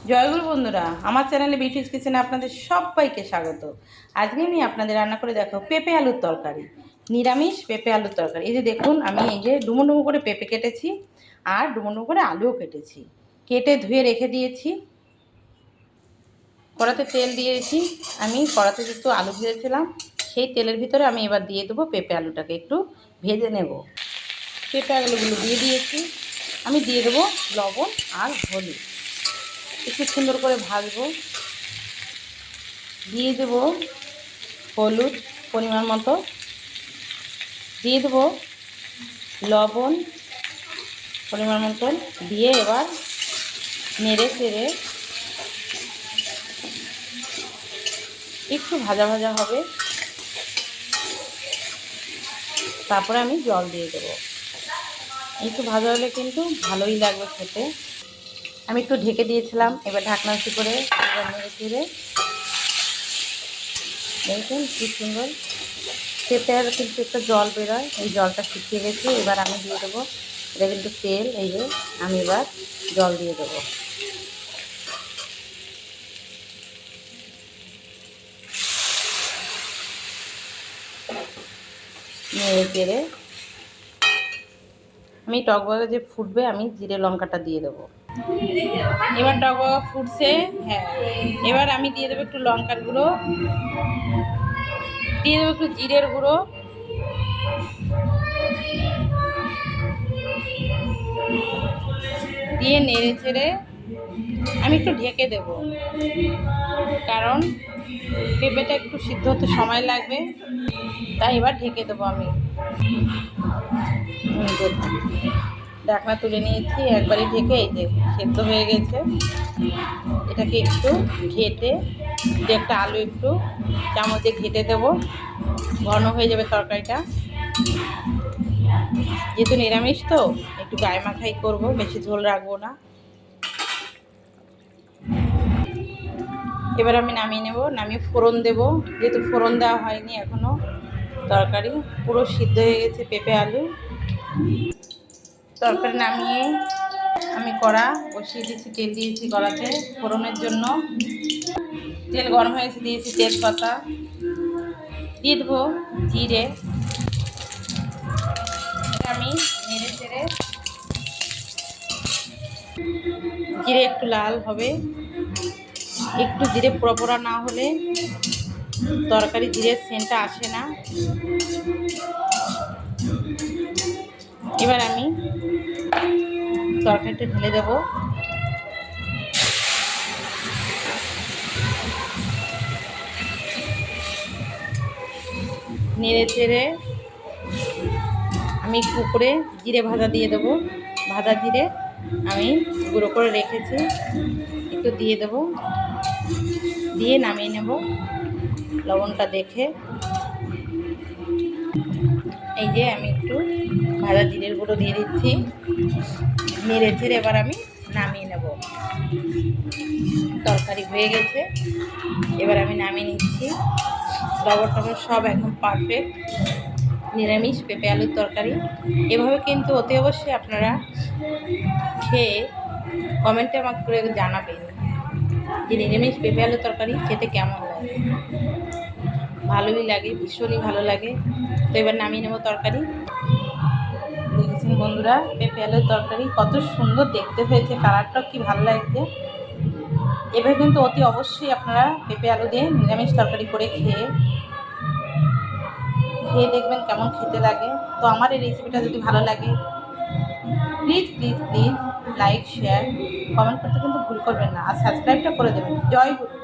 জয়গুরু বন্ধুরা, আমার চ্যানেলে বিউটিস কিচেনে আপনাদের সবাইকে স্বাগত। আজকে আমি আপনাদের রান্না করে দেখাবো পেঁপে আলুর তরকারি, নিরামিষ পেঁপে আলুর তরকারি। এই যে দেখুন, আমি এই যে ডুমো ডুমো করে পেঁপে কেটেছি আর ডুমো ডুমো করে আলুও কেটেছি, কেটে ধুয়ে রেখে দিয়েছি। কড়াতে তেল দিয়েছি, আমি কড়াতে একটু আলু ভেজেছিলাম, সেই তেলের ভিতরে আমি এবার দিয়ে দেবো পেঁপে আলুটাকে একটু ভেজে নেব। পেঁপে আলুগুলো দিয়ে দিয়েছি, আমি দিয়ে দেবো লবণ আর হলুদ, একটু সুন্দর করে ভাজবো। দিয়ে দেব হলুদ পরিমাণ মতো, দিয়ে দেবো লবণ পরিমাণ মতো, দিয়ে এবার নেড়ে চেড়ে একটু ভাজা ভাজা হবে, তারপরে আমি জল দিয়ে দেবো। একটু ভাজা হলে কিন্তু ভালোই লাগবে খেতে। আমি একটু ঢেকে দিয়েছিলাম, এবার ঢাকনা করে এবার নেড়ে চেড়ে দেখুন কি সুন্দর পেঁপে আর কিন্তু একটা জল বেরোয়, এই জলটা শুকিয়ে গেছে। এবার আমি দিয়ে দেবো, এটা কিন্তু তেল, এই যে আমি এবার জল দিয়ে দেবো। নেড়ে চেড়ে আমি টকবগা যে ফুটবে, আমি জিরে লঙ্কাটা দিয়ে দেবো। এবার টকবগা ফুটছে, হ্যাঁ, এবার আমি দিয়ে দেবো একটু লঙ্কার গুঁড়ো, দিয়ে দেবো একটু জিরের গুঁড়ো, দিয়ে নেড়ে চেড়ে আমি একটু ঢেকে দেব, কারণ পেঁপেটা একটু সিদ্ধ হতে সময় লাগবে, তাই এবার ঢেকে দেবো। আমি ঢাকনা তুলে নিয়েছি, একবারে ঢেকে, এই যে সেদ্ধ হয়ে গেছে। এটাকে একটু ঘেটে, একটা আলু একটু চামচে ঘেটে দেবো, ঘন হয়ে যাবে তরকারিটা। যেহেতু নিরামিষ তো একটু গায়ে মাখাই করবো, বেশি ঝোল রাখবো না। এবার আমি নামিয়ে নেব, নামিয়ে ফোড়ন দেব। যেহেতু ফোড়ন দেওয়া হয়নি এখনও, তরকারি পুরো সিদ্ধ হয়ে গেছে পেঁপে আলু। তরকারি নামিয়ে আমি কড়া বসিয়ে দিয়েছি, তেল দিয়েছি কড়াতে ফোড়নের জন্য। তেল গরম হয়েছে, দিয়েছি তেজপাতা, দিয়ে দেবো জিরে। আমি নেড়ে চেড়ে জিরে একটু লাল হবে, একটু জিরে পোড়া পোড়া না হলে তরকারি জিরের সেন্টটা আসে না। এবার আমি তরকারিটা ঢেলে দেব। নেড়ে চেড়ে আমি একটু করে জিরে ভাজা দিয়ে দেবো, ভাজা জিরে আমি গুঁড়ো করে রেখেছি, একটু দিয়ে দেবো, দিয়ে নামিয়ে নেব লবণটা দেখে। এই যে আমি একটু ভাজা জিরের গুঁড়ো দিয়ে দিচ্ছি, নেড়ে চেড়ে এবার আমি নামিয়ে নেব। তরকারি হয়ে গেছে, এবার আমি নামিয়ে নিচ্ছি। লবণ টবণ সব একদম পারফেক্ট নিরামিষ পেঁপে আলুর তরকারি। এভাবে কিন্তু অতি অবশ্যই আপনারা খেয়ে কমেন্টে আমাকে করে জানাবেন যে নিরামিষ পেঁপে আলুর তরকারি খেতে কেমন লাগে। ভালোই লাগে, ভীষণই ভালো লাগে। তো এবার নামিয়ে নেব তরকারি। দেখেছেন বন্ধুরা, পেঁপে আলুর তরকারি কত সুন্দর দেখতে হয়েছে, কালারটাও কি ভালো লাগছে। এভাবে কিন্তু অতি অবশ্যই আপনারা পেঁপে আলু দিয়ে নিরামিষ তরকারি করে খেয়ে দেখবেন কেমন খেতে লাগে। তো আমার এই রেসিপিটা যদি ভালো লাগে, please please please like, share, comment করতে কিন্তু ভুল করবেন না, আর সাবস্ক্রাইবটা করে দেবেন। জয় গুরু।